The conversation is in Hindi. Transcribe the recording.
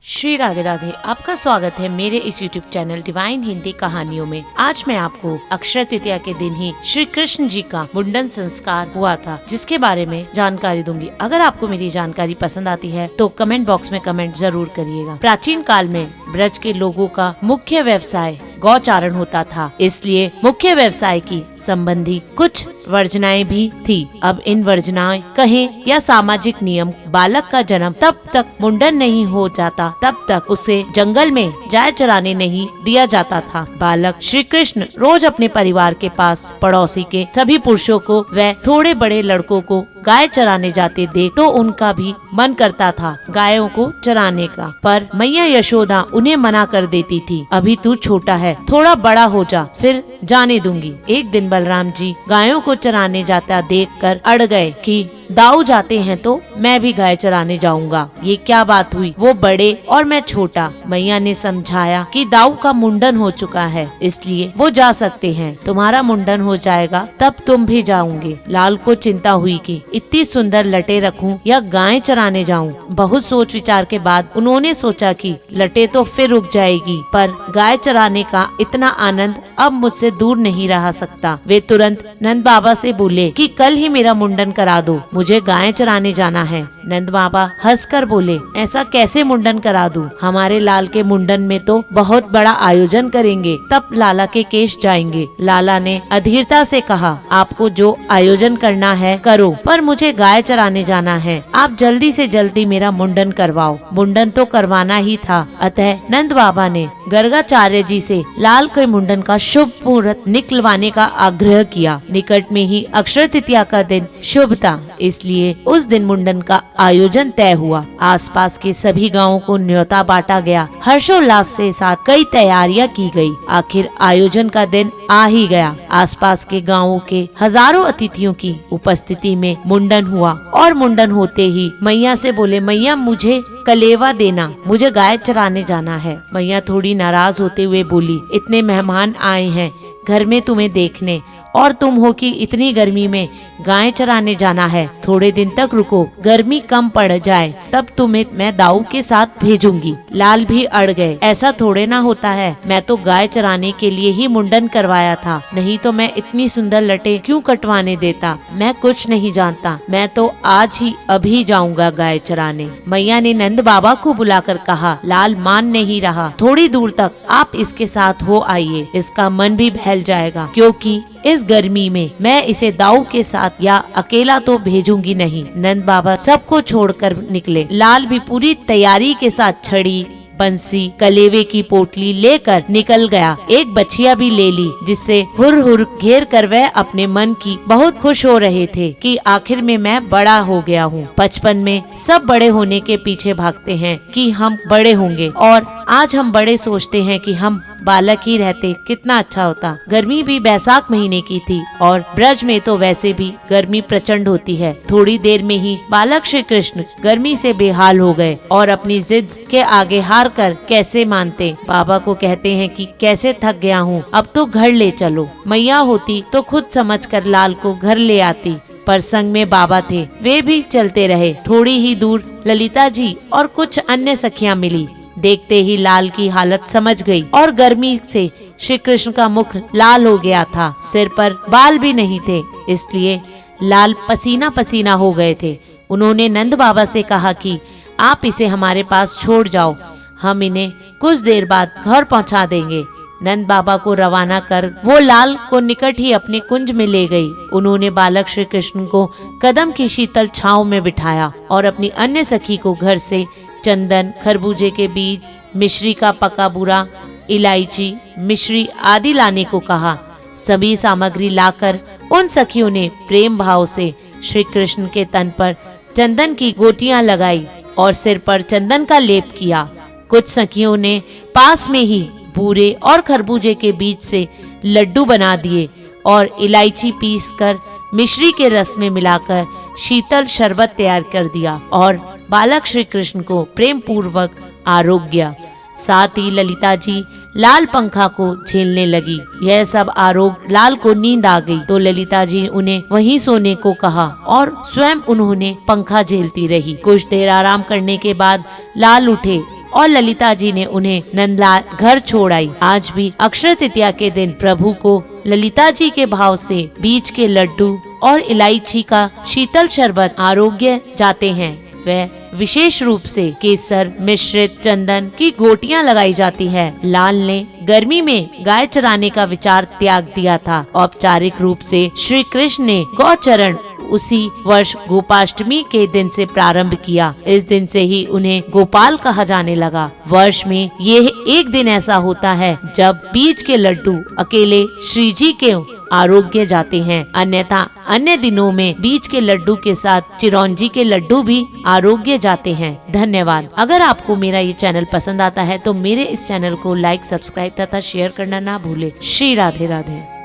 श्री राधे राधे। आपका स्वागत है मेरे इस YouTube चैनल डिवाइन हिंदी कहानियों में। आज मैं आपको अक्षय तृतीया के दिन ही श्री कृष्ण जी का मुंडन संस्कार हुआ था, जिसके बारे में जानकारी दूंगी। अगर आपको मेरी जानकारी पसंद आती है तो कमेंट बॉक्स में कमेंट जरूर करिएगा। प्राचीन काल में ब्रज के लोगों का मुख्य व्यवसाय गौचारण होता था, इसलिए मुख्य व्यवसाय की संबंधी कुछ वर्जनाएं भी थी। अब इन वर्जनाएं कहें या सामाजिक नियम, बालक का जन्म तब तक मुंडन नहीं हो जाता तब तक उसे जंगल में गाय चराने नहीं दिया जाता था। बालक श्री कृष्ण रोज अपने परिवार के पास पड़ोसी के सभी पुरुषों को व थोड़े बड़े लड़कों को गाय चराने जाते देख तो उनका भी मन करता था गायों को चराने का, पर मैया यशोदा उन्हें मना कर देती थी। अभी तू छोटा है, थोड़ा बड़ा हो जा, फिर जाने दूंगी। एक दिन बलराम जी गायों को चराने जाता देखकर अड़ गए कि दाऊ जाते हैं तो मैं भी गाय चराने जाऊंगा। ये क्या बात हुई, वो बड़े और मैं छोटा। मैया ने समझाया कि दाऊ का मुंडन हो चुका है, इसलिए वो जा सकते हैं। तुम्हारा मुंडन हो जाएगा तब तुम भी जाओगे। लाल को चिंता हुई कि इतनी सुंदर लटे रखूं या गाय चराने जाऊं। बहुत सोच विचार के बाद उन्होंने सोचा कि लटे तो फिर रुक जाएगी, पर गाय चराने का इतना आनंद अब मुझसे दूर नहीं रह सकता। वे तुरंत नंद बाबा से बोले कि कल ही मेरा मुंडन करा दो, मुझे गाय चराने जाना है। नंद बाबा हंसकर बोले, ऐसा कैसे मुंडन करा दूं? हमारे लाल के मुंडन में तो बहुत बड़ा आयोजन करेंगे, तब लाला के केश जाएंगे। लाला ने अधीरता से कहा, आपको जो आयोजन करना है करो, पर मुझे गाय चराने जाना है। आप जल्दी से जल्दी मेरा मुंडन करवाओ। मुंडन तो करवाना ही था, अतः नंद बाबा ने गर्गाचार्य जी से लाल के मुंडन का शुभ मुहूर्त निकलवाने का आग्रह किया। निकट में ही अक्षय तृतीया का दिन शुभ था, इसलिए उस दिन मुंडन का आयोजन तय हुआ। आसपास के सभी गांवों को न्योता बांटा गया। हर्षोल्लास से साथ कई तैयारियां की गई। आखिर आयोजन का दिन आ ही गया। आसपास के गांवों के हजारों अतिथियों की उपस्थिति में मुंडन हुआ और मुंडन होते ही मैया से बोले, मैया मुझे कलेवा देना, मुझे गाय चराने जाना है। मैया थोड़ी नाराज होते हुए बोली, इतने मेहमान आए हैं घर में तुम्हें देखने, और तुम हो कि इतनी गर्मी में गाय चराने जाना है। थोड़े दिन तक रुको, गर्मी कम पड़ जाए तब तुम्हें मैं दाऊ के साथ भेजूंगी। लाल भी अड़ गए, ऐसा थोड़े ना होता है, मैं तो गाय चराने के लिए ही मुंडन करवाया था, नहीं तो मैं इतनी सुंदर लटे क्यों कटवाने देता। मैं कुछ नहीं जानता, मैं तो आज ही अभी जाऊंगा गाय चराने। मैया ने नंद बाबा को बुलाकर कहा, लाल मान नहीं रहा, थोड़ी दूर तक आप इसके साथ हो आइए, इसका मन भी बहल जाएगा, क्योंकि इस गर्मी में मैं इसे दाऊ के साथ या अकेला तो भेजूंगी नहीं। नंद बाबा सबको छोड़कर निकले। लाल भी पूरी तैयारी के साथ छड़ी, बंसी, कलेवे की पोटली लेकर निकल गया। एक बछिया भी ले ली, जिससे हुर हुर घेर कर वह अपने मन की बहुत खुश हो रहे थे कि आखिर में मैं बड़ा हो गया हूँ। बचपन में सब बड़े होने के पीछे भागते हैं कि हम बड़े होंगे, और आज हम बड़े सोचते हैं कि हम बालक ही रहते कितना अच्छा होता। गर्मी भी बैसाख महीने की थी और ब्रज में तो वैसे भी गर्मी प्रचंड होती है। थोड़ी देर में ही बालक श्री कृष्ण गर्मी से बेहाल हो गए और अपनी जिद के आगे हार कर कैसे मानते। बाबा को कहते हैं कि कैसे थक गया हूँ, अब तो घर ले चलो। मैया होती तो खुद समझकर लाल को घर ले आती, पर संग में बाबा थे, वे भी चलते रहे। थोड़ी ही दूर ललिता जी और कुछ अन्य सखियां मिली। देखते ही लाल की हालत समझ गई और गर्मी से श्री कृष्ण का मुख लाल हो गया था। सिर पर बाल भी नहीं थे, इसलिए लाल पसीना पसीना हो गए थे। उन्होंने नंद बाबा से कहा कि आप इसे हमारे पास छोड़ जाओ, हम इन्हें कुछ देर बाद घर पहुंचा देंगे। नंद बाबा को रवाना कर वो लाल को निकट ही अपने कुंज में ले गई। उन्होंने बालक श्री कृष्ण को कदम की शीतल छांव में बिठाया और अपनी अन्य सखी को घर से चंदन, खरबूजे के बीज, मिश्री का पका बूरा, इलायची, मिश्री आदि लाने को कहा। सभी सामग्री लाकर उन सखियों ने प्रेम भाव से श्री कृष्ण के तन पर चंदन की गोटियां लगाई और सिर पर चंदन का लेप किया। कुछ सखियों ने पास में ही बूरे और खरबूजे के बीज से लड्डू बना दिए और इलायची पीसकर मिश्री के रस में मिलाकर शीतल शरबत तैयार कर दिया और बालक श्री कृष्ण को प्रेम पूर्वक आरोग्य। साथ ही ललिता जी लाल पंखा को झेलने लगी। यह सब आरोग लाल को नींद आ गई तो ललिता जी उन्हें वहीं सोने को कहा और स्वयं उन्होंने पंखा झेलती रही। कुछ देर आराम करने के बाद लाल उठे और ललिता जी ने उन्हें नंदलाल घर छोड़ आई। आज भी अक्षय तृतीया के दिन प्रभु को ललिता जी के भाव से बीज के लड्डू और इलायची का शीतल शरबत आरोग्य जाते हैं। वह विशेष रूप से केसर मिश्रित चंदन की गोटियां लगाई जाती है। लाल ने गर्मी में गाय चराने का विचार त्याग दिया था। औपचारिक रूप से श्री कृष्ण ने गौचरण उसी वर्ष गोपाष्टमी के दिन से प्रारंभ किया। इस दिन से ही उन्हें गोपाल कहा जाने लगा। वर्ष में ये एक दिन ऐसा होता है जब बीज के लड्डू अकेले श्री जी के आरोग्य जाते हैं, अन्यथा अन्य दिनों में बीज के लड्डू के साथ चिरौंजी के लड्डू भी आरोग्य जाते हैं। धन्यवाद। अगर आपको मेरा ये चैनल पसंद आता है तो मेरे इस चैनल को लाइक, सब्सक्राइब तथा शेयर करना ना भूले। श्री राधे राधे।